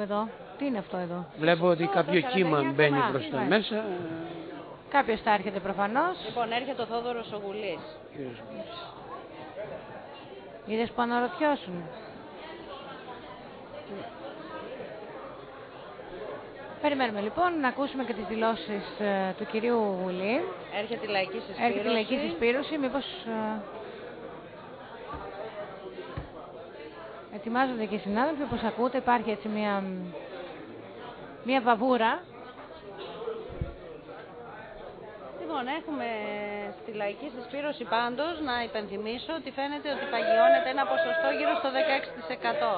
Εδώ. Τι είναι αυτό εδώ? Βλέπω ότι κάποιο κύμα μπαίνει προς τα μέσα. Κάποιος θα έρχεται προφανώς. Λοιπόν, έρχεται ο Θόδωρος ο Γουλής. Είδες που αναρωτιώσουν. Περιμένουμε λοιπόν να ακούσουμε και τις δηλώσεις του κυρίου Γουλή. Έρχεται η λαϊκή συσπήρωση. Έρχεται η λαϊκή συσπήρωση. Μήπως ετοιμάζονται και οι συνάδελφοι, όπως ακούτε υπάρχει έτσι μια βαβούρα. Λοιπόν, έχουμε στη λαϊκή συσπήρωση πάντως να υπενθυμίσω ότι φαίνεται ότι παγιώνεται ένα ποσοστό γύρω στο 16%.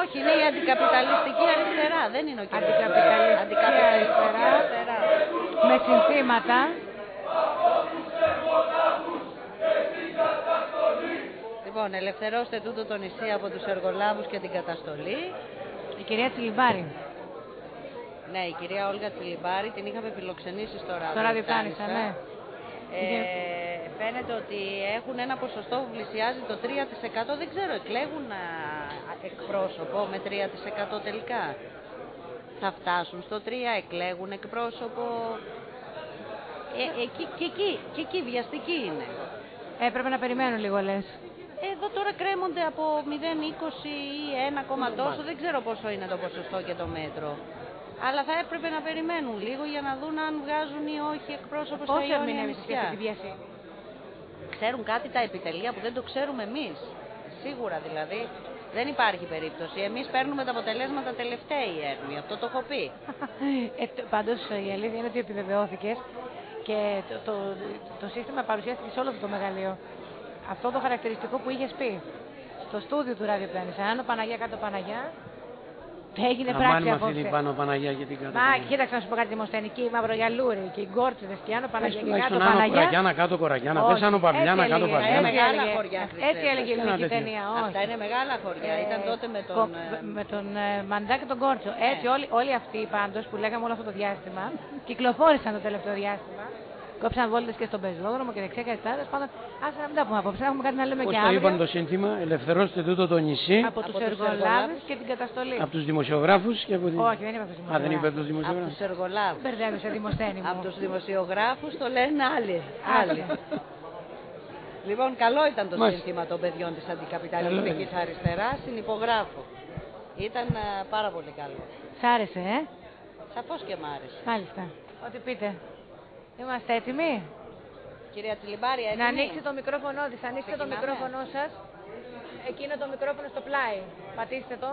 Όχι, είναι η αντικαπιταλιστική αριστερά, δεν είναι ο κύριος. Αντικαπιταλιστική αριστερά. Με συνθήματα. Λοιπόν, ελευθερώστε τούτο το νησί από τους εργολάβους και την καταστολή. Η κυρία Τσιλιμπάρη. Ναι, η κυρία Όλγα Τσιλιμπάρη, την είχαμε φιλοξενήσει στο ράδιο. Στο ράδιο Κάνισσα, ναι. Φαίνεται ότι έχουν ένα ποσοστό που πλησιάζει το 3%. Δεν ξέρω, εκλέγουν εκπρόσωπο με 3% τελικά. Θα φτάσουν στο 3%, εκλέγουν εκπρόσωπο. Και εκεί βιαστική είναι. Πρέπει να περιμένουν λίγο, λες. Εδώ τώρα κρέμονται από 0,20 ή 1, τόσο, δεν ξέρω πόσο είναι το ποσοστό και το μέτρο. Αλλά θα έπρεπε να περιμένουν λίγο για να δουν αν βγάζουν ή όχι εκπρόσωπο στα Ιόνια νησιά. Ξέρουν κάτι τα επιτελεία που δεν το ξέρουμε εμείς. Σίγουρα δηλαδή δεν υπάρχει περίπτωση. Εμείς παίρνουμε τα αποτελέσματα τελευταίοι έρνοι. Αυτό το έχω πει. Πάντως η αλήθεια είναι ότι επιβεβαιώθηκες και το σύστημα παρουσιάστηκε σε όλο αυτό το μεγαλείο. Αυτό το χαρακτηριστικό που είχες πει στο στούδιο του Ράδιο Κάνισσα, Άνω Παναγιά κάτω Παναγιά. Έγινε πράξη απόψε. Αμάν πάνω Παναγιά και την κάτω. Μα κοίταξε να σου πω κάτι, Δημοσθένη. Και η Μαυρογιαλούρη και οι Γκόρτσιδες και Άνω Παναγιά και κάτω Παναγιά. Παναγιά. Κοραγιάνα κάτω Κοραγιάνα. Πες Άνω Παυλιάνα κάτω Παυλιάνα. Έτσι έλεγε η ελληνική ταινία. Αυτά είναι μεγάλα χωριά. Ήταν τότε με τον Μαντζά και τον Κόρτσο. Έτσι όλοι αυτοί πάντως που λέγαμε όλο αυτό το διάστημα κυκλοφόρησαν το τελευταίο διάστημα. Κόψαν βόλτες και στον πεζόδρομο και δεξιά και αριστερά. Πάντων, άσε να μην τα πούμε απόψε. Έχουμε κάτι να λέμε και άλλο. Πώς το είπαν το σύνθημα, ελευθερώστε τούτο το νησί. Από τους εργολάβους και την καταστολή. Από τους δημοσιογράφους και από την. Όχι, δεν είπε από τους δημοσιογράφους. Α, δεν είπε από τους δημοσιογράφους. Από τους εργολάβους. Μπερδεύεσαι, Δημοσθένη μου. Από τους δημοσιογράφους το λένε άλλοι. Λοιπόν, καλό ήταν το σύνθημα των παιδιών της αντικαπιταλιστικής αριστεράς. Συνυπογράφω. Ήταν πάρα πολύ καλό. Σ' άρεσε, Σαφώς και μ' άρεσε. Μάλιστα. Ό,τι πείτε. Είμαστε έτοιμοι. Κυρία Τσιλιμπάρη, έτοιμη. Να ανοίξει το μικρόφωνο της. Ανοίξτε το μικρόφωνο σας. Εκείνο το μικρόφωνο στο πλάι. Πατήστε το.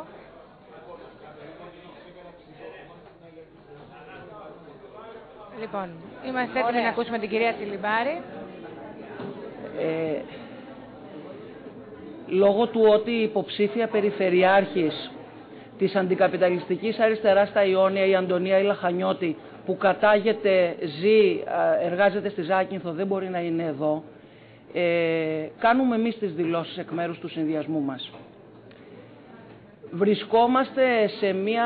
Λοιπόν, είμαστε έτοιμοι να ακούσουμε την κυρία Τσιλιμπάρη. Λόγω του ότι η υποψήφια περιφερειάρχης της αντικαπιταλιστικής αριστεράς στα Ιόνια, η Αντωνία η Λαχανιώτη, που κατάγεται, ζει, εργάζεται στη Ζάκυνθο, δεν μπορεί να είναι εδώ, κάνουμε εμείς τις δηλώσεις εκ μέρους του συνδυασμού μας. Βρισκόμαστε σε μια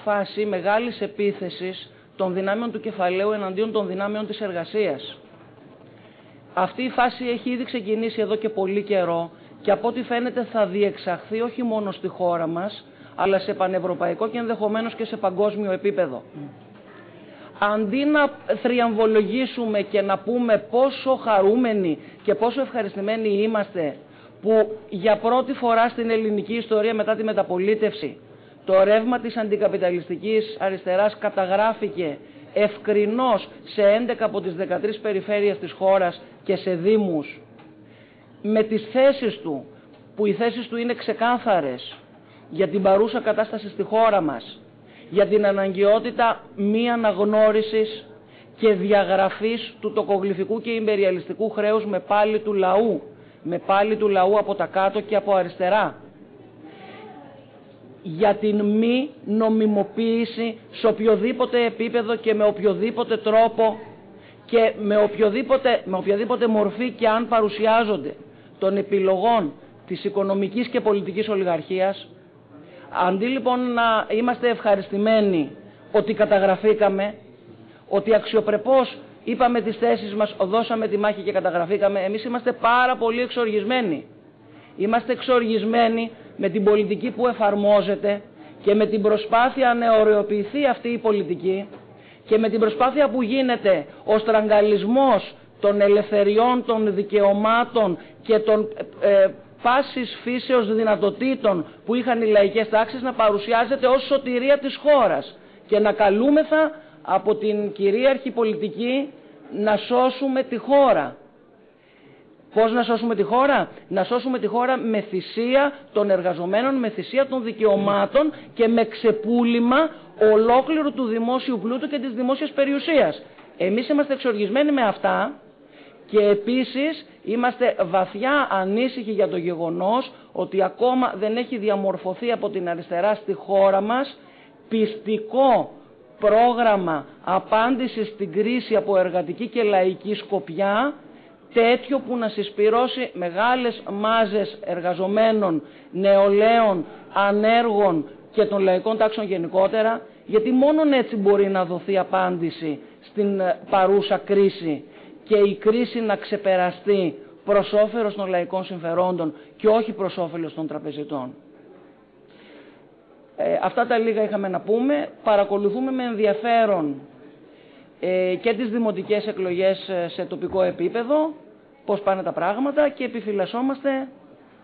φάση μεγάλης επίθεσης των δυνάμεων του κεφαλαίου εναντίον των δυνάμεων της εργασίας. Αυτή η φάση έχει ήδη ξεκινήσει εδώ και πολύ καιρό και από ό,τι φαίνεται θα διεξαχθεί όχι μόνο στη χώρα μας, αλλά σε πανευρωπαϊκό και ενδεχομένως και σε παγκόσμιο επίπεδο. Αντί να θριαμβολογήσουμε και να πούμε πόσο χαρούμενοι και πόσο ευχαριστημένοι είμαστε που για πρώτη φορά στην ελληνική ιστορία μετά τη μεταπολίτευση το ρεύμα της αντικαπιταλιστικής αριστεράς καταγράφηκε ευκρινώς σε 11 από τις 13 περιφέρειες της χώρας και σε δήμους, με τις θέσεις του, που οι θέσεις του είναι ξεκάθαρες για την παρούσα κατάσταση στη χώρα μας, για την αναγκαιότητα μη αναγνώρισης και διαγραφής του τοκογλυφικού και ιμπεριαλιστικού χρέους με πάλι του λαού από τα κάτω και από αριστερά, για την μη νομιμοποίηση σε οποιοδήποτε επίπεδο και με οποιοδήποτε τρόπο και με οποιαδήποτε μορφή και αν παρουσιάζονται των επιλογών της οικονομικής και πολιτικής ολιγαρχίας. Αντί λοιπόν να είμαστε ευχαριστημένοι ότι καταγραφήκαμε, ότι αξιοπρεπώς είπαμε τις θέσεις μας, δώσαμε τη μάχη και καταγραφήκαμε, εμείς είμαστε πάρα πολύ εξοργισμένοι. Είμαστε εξοργισμένοι με την πολιτική που εφαρμόζεται και με την προσπάθεια να ωρεοποιηθεί αυτή η πολιτική και με την προσπάθεια που γίνεται ο στραγγαλισμός των ελευθεριών, των δικαιωμάτων και των πάσης φύσεως δυνατοτήτων που είχαν οι λαϊκές τάξεις να παρουσιάζεται ως σωτηρία της χώρας και να καλούμεθα από την κυρίαρχη πολιτική να σώσουμε τη χώρα. Πώς να σώσουμε τη χώρα? Να σώσουμε τη χώρα με θυσία των εργαζομένων, με θυσία των δικαιωμάτων και με ξεπούλημα ολόκληρου του δημόσιου πλούτου και της δημόσιας περιουσίας. Εμείς είμαστε εξοργισμένοι με αυτά και επίσης είμαστε βαθιά ανήσυχοι για το γεγονός ότι ακόμα δεν έχει διαμορφωθεί από την αριστερά στη χώρα μας πιστικό πρόγραμμα απάντησης στην κρίση από εργατική και λαϊκή σκοπιά, τέτοιο που να συσπυρώσει μεγάλες μάζες εργαζομένων, νεολαίων, ανέργων και των λαϊκών τάξεων γενικότερα, γιατί μόνον έτσι μπορεί να δοθεί απάντηση στην παρούσα κρίση και η κρίση να ξεπεραστεί προς όφελος των λαϊκών συμφερόντων και όχι προς όφελος των τραπεζιτών. Αυτά τα λίγα είχαμε να πούμε. Παρακολουθούμε με ενδιαφέρον και τις δημοτικές εκλογές σε τοπικό επίπεδο, πώς πάνε τα πράγματα και επιφυλασσόμαστε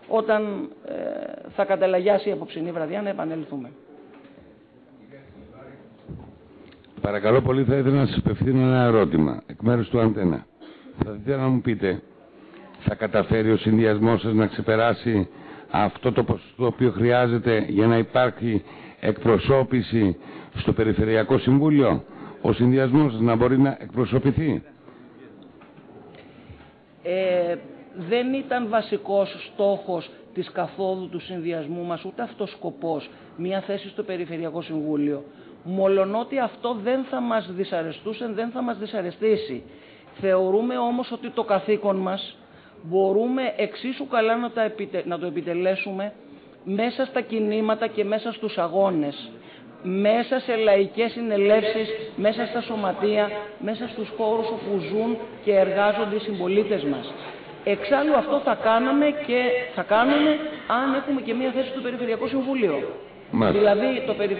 όταν θα καταλαγιάσει η απόψινή βραδιά να επανέλθουμε. Παρακαλώ πολύ, θα ήθελα να σας απευθύνω ένα ερώτημα εκ μέρους του Αντένα. Θα ήθελα να μου πείτε, θα καταφέρει ο συνδυασμός σας να ξεπεράσει αυτό το ποσοστό το οποίο χρειάζεται για να υπάρχει εκπροσώπηση στο Περιφερειακό Συμβούλιο, ο συνδυασμός σας να μπορεί να εκπροσωπηθεί? Δεν ήταν βασικός στόχος της καθόδου του συνδυασμού μας, ούτε αυτός σκοπός, μια θέση στο Περιφερειακό Συμβούλιο. Μολονότι αυτό δεν θα μας δυσαρεστούσε, δεν θα μας δυσαρεστήσει. Θεωρούμε όμως ότι το καθήκον μας μπορούμε εξίσου καλά να το επιτελέσουμε μέσα στα κινήματα και μέσα στους αγώνες, μέσα σε λαϊκές συνελεύσεις, μέσα στα σωματεία, μέσα στους χώρους όπου ζουν και εργάζονται οι συμπολίτες μας. Εξάλλου αυτό θα κάναμε και θα κάνουμε αν έχουμε και μία θέση στο Περιφερειακό Συμβούλιο. Δηλαδή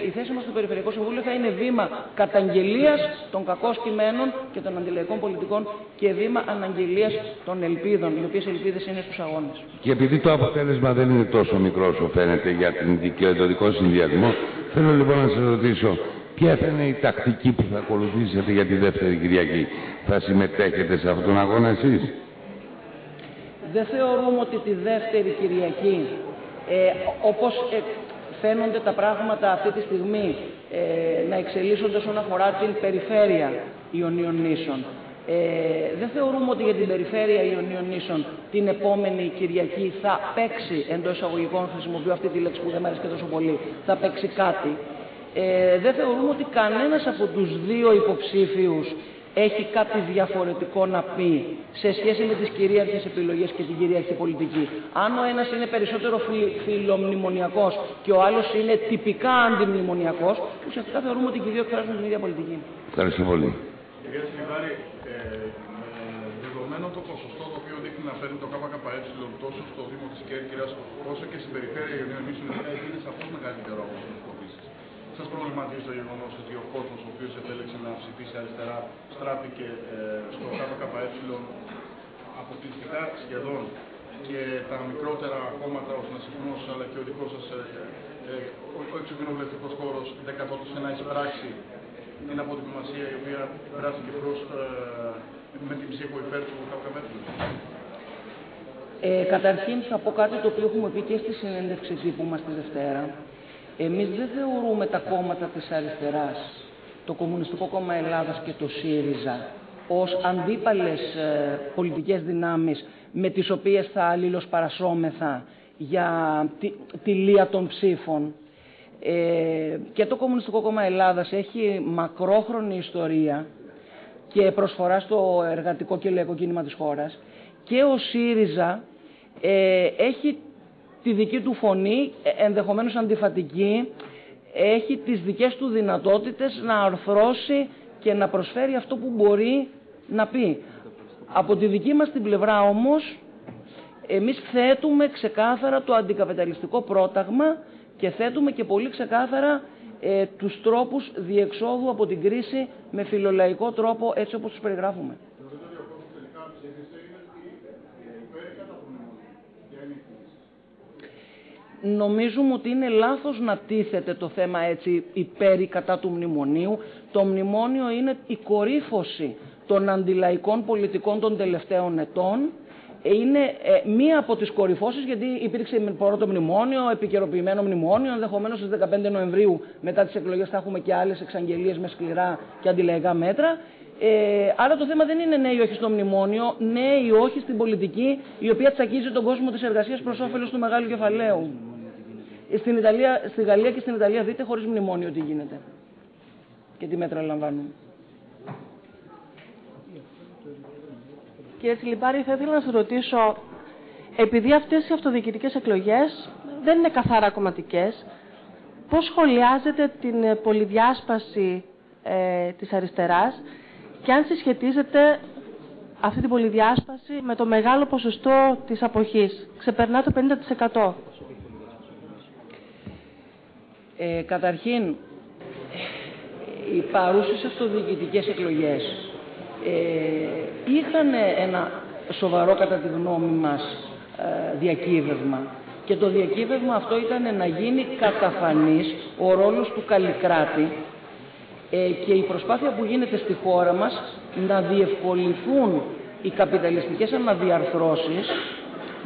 η θέση μας στο Περιφερειακό Συμβούλιο θα είναι βήμα καταγγελίας των κακών κειμένων και των αντιλαϊκών πολιτικών και βήμα αναγγελίας των ελπίδων, οι οποίες ελπίδες είναι στους αγώνες. Και επειδή το αποτέλεσμα δεν είναι τόσο μικρό όσο φαίνεται για την δικαιοδοτικό συνδυασμό, θέλω λοιπόν να σας ρωτήσω, ποια θα είναι η τακτική που θα ακολουθήσετε για τη δεύτερη Κυριακή? Θα συμμετέχετε σε αυτόν τον αγώνα εσείς? Δεν θεωρούμε ότι τη δεύτερη Κυριακή, όπως φαίνονται τα πράγματα αυτή τη στιγμή να εξελίσσονται όσον αφορά την περιφέρεια Ιωνίων Νήσων. Δεν θεωρούμε ότι για την περιφέρεια Ιωνίων Νήσων την επόμενη Κυριακή θα παίξει, εντός εισαγωγικών χρησιμοποιώ αυτή τη λέξη που δεν μου αρέσει και τόσο πολύ, θα παίξει κάτι. Δεν θεωρούμε ότι κανένας από τους δύο υποψήφιους έχει κάτι διαφορετικό να πει σε σχέση με τις κυρίαρχες επιλογές και την κυρίαρχη πολιτική. Αν ο ένας είναι περισσότερο φιλομνημονιακός και ο άλλος είναι τυπικά αντιμνημονιακός, ουσιαστικά θεωρούμε ότι και οι δύο εκφράζουν την ίδια πολιτική. Ευχαριστώ πολύ. Κυρία Σιλιβάρη, δεδομένο το ποσοστό το οποίο δείχνει να φέρνει το ΚΚΕ τόσο στο Δήμο της Κέρκυρας όσο και στην περιφέρεια Ιωνίων Νήσων, είναι σαφώς μεγαλύτερο από τις προκλήσεις. Σας προβληματίζει το γεγονός ότι ο κόσμος ο οποίος επέλεξε να ψηφίσει αριστερά στράφηκε στο ΚΚΕ αποκλειστικά σχεδόν και τα μικρότερα κόμματα, ο Συνασπισμός αλλά και ο δικός σας ο εξωκοινοβουλευτικός χώρος δεκαπότος να εισπράξει την αποτιμημασία η οποία περάστηκε με την ψήφο υπέρ του ΚΚΕ? Καταρχήν θα πω κάτι το οποίο έχουμε πει και στη συνέντευξη τύπου μας τη Δευτέρα. Εμείς δεν θεωρούμε τα κόμματα της αριστεράς, το Κομμουνιστικό Κόμμα Ελλάδας και το ΣΥΡΙΖΑ, ως αντίπαλες πολιτικές δυνάμεις με τις οποίες θα αλληλοσπαρασόμεθα για τη λία των ψήφων. Και το Κομμουνιστικό Κόμμα Ελλάδας έχει μακρόχρονη ιστορία και προσφορά στο εργατικό και λαϊκό κίνημα της χώρας και ο ΣΥΡΙΖΑ έχει τη δική του φωνή, ενδεχομένως αντιφατική, έχει τις δικές του δυνατότητες να αρθρώσει και να προσφέρει αυτό που μπορεί να πει. Από τη δική μας την πλευρά όμως, Εμείς θέτουμε ξεκάθαρα το αντικαπιταλιστικό πρόταγμα και θέτουμε και πολύ ξεκάθαρα τους τρόπους διεξόδου από την κρίση με φιλολαϊκό τρόπο, έτσι όπως τους περιγράφουμε. Νομίζουμε ότι είναι λάθος να τίθεται το θέμα έτσι υπέρ ή κατά του μνημονίου. Το μνημόνιο είναι η κορύφωση των αντιλαϊκών πολιτικών των τελευταίων ετών. Είναι μία από τις κορυφώσεις, γιατί υπήρξε πρώτο μνημόνιο, επικαιροποιημένο μνημόνιο. Ενδεχομένως στις 15 Νοεμβρίου μετά τις εκλογές θα έχουμε και άλλες εξαγγελίες με σκληρά και αντιλαϊκά μέτρα. Άρα το θέμα δεν είναι ναι ή όχι στο μνημόνιο, ναι ή όχι στην πολιτική η οποία τσακίζει τον κόσμο της εργασίας προς όφελος του μεγάλου κεφαλαίου. Στη Γαλλία και στην Ιταλία δείτε χωρίς μνημόνιο τι γίνεται και τι μέτρα λαμβάνουν. Κύριε Τσιλιμπάρη, θα ήθελα να σας ρωτήσω, επειδή αυτές οι αυτοδιοικητικές εκλογές δεν είναι καθαρά κομματικές, πώς σχολιάζετε την πολυδιάσπαση της αριστεράς και αν συσχετίζετε αυτή την πολυδιάσπαση με το μεγάλο ποσοστό της αποχής, ξεπερνά το 50%. Καταρχήν, οι παρούσες αυτοδιοικητικές εκλογές είχαν ένα σοβαρό, κατά τη γνώμη μας, διακύβευμα. Και το διακύβευμα αυτό ήταν να γίνει καταφανής ο ρόλος του καλλικράτη και η προσπάθεια που γίνεται στη χώρα μας να διευκολυνθούν οι καπιταλιστικές αναδιαρθρώσεις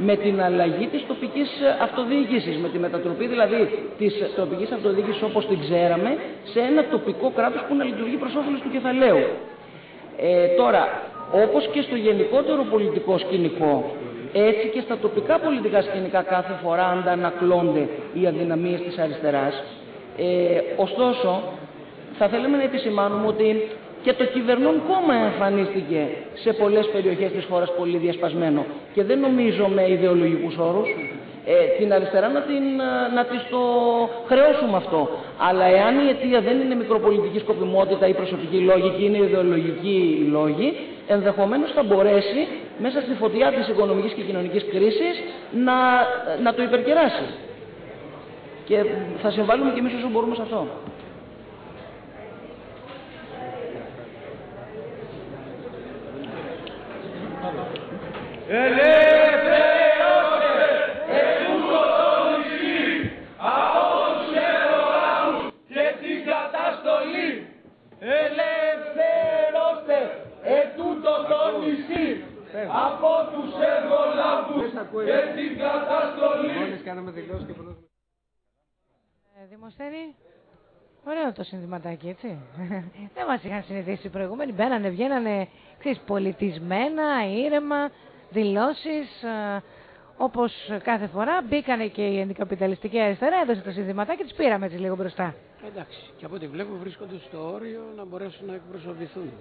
με την αλλαγή της τοπικής αυτοδιοίκησης, με τη μετατροπή δηλαδή της τοπικής αυτοδιοίκησης όπως την ξέραμε σε ένα τοπικό κράτος που να λειτουργεί προς όφελος του κεφαλαίου. Τώρα, όπως και στο γενικότερο πολιτικό σκηνικό, έτσι και στα τοπικά πολιτικά σκηνικά κάθε φορά αντανακλώνται οι αδυναμίες της αριστεράς. Ωστόσο, θα θέλαμε να επισημάνουμε ότι και το κυβερνών κόμμα εμφανίστηκε σε πολλές περιοχές της χώρας πολύ διασπασμένο και δεν νομίζω με ιδεολογικούς όρους την αριστερά να της το χρεώσουμε αυτό. Αλλά εάν η αιτία δεν είναι μικροπολιτική σκοπιμότητα ή προσωπική λόγη και είναι ιδεολογική λόγη, ενδεχομένως θα μπορέσει μέσα στη φωτιά της οικονομικής και κοινωνικής κρίσης να το υπερκεράσει. Και θα συμβάλλουμε και εμείς όσο μπορούμε σε αυτό. Ελευθερώστε ετούτο το νησί από τους εργολάβους και την καταστολή. Ελευθερώστε ετούτο το νησί από τους εργολάβους και την καταστολή. Δημοσθένη, ωραίο το συνδυματάκι, έτσι. Δεν μας είχαν συνηθίσει οι προηγούμενοι. Μπαίνανε, βγαίνανε, πολιτισμένα, ήρεμα, δηλώσεις, όπως κάθε φορά. Μπήκανε και η αντικαπιταλιστική αριστερά, έδωσε το συνδυματάκι και τις πήραμε έτσι λίγο μπροστά. Εντάξει, και από ό,τι βλέπω βρίσκονται στο όριο να μπορέσουν να εκπροσωπηθούν.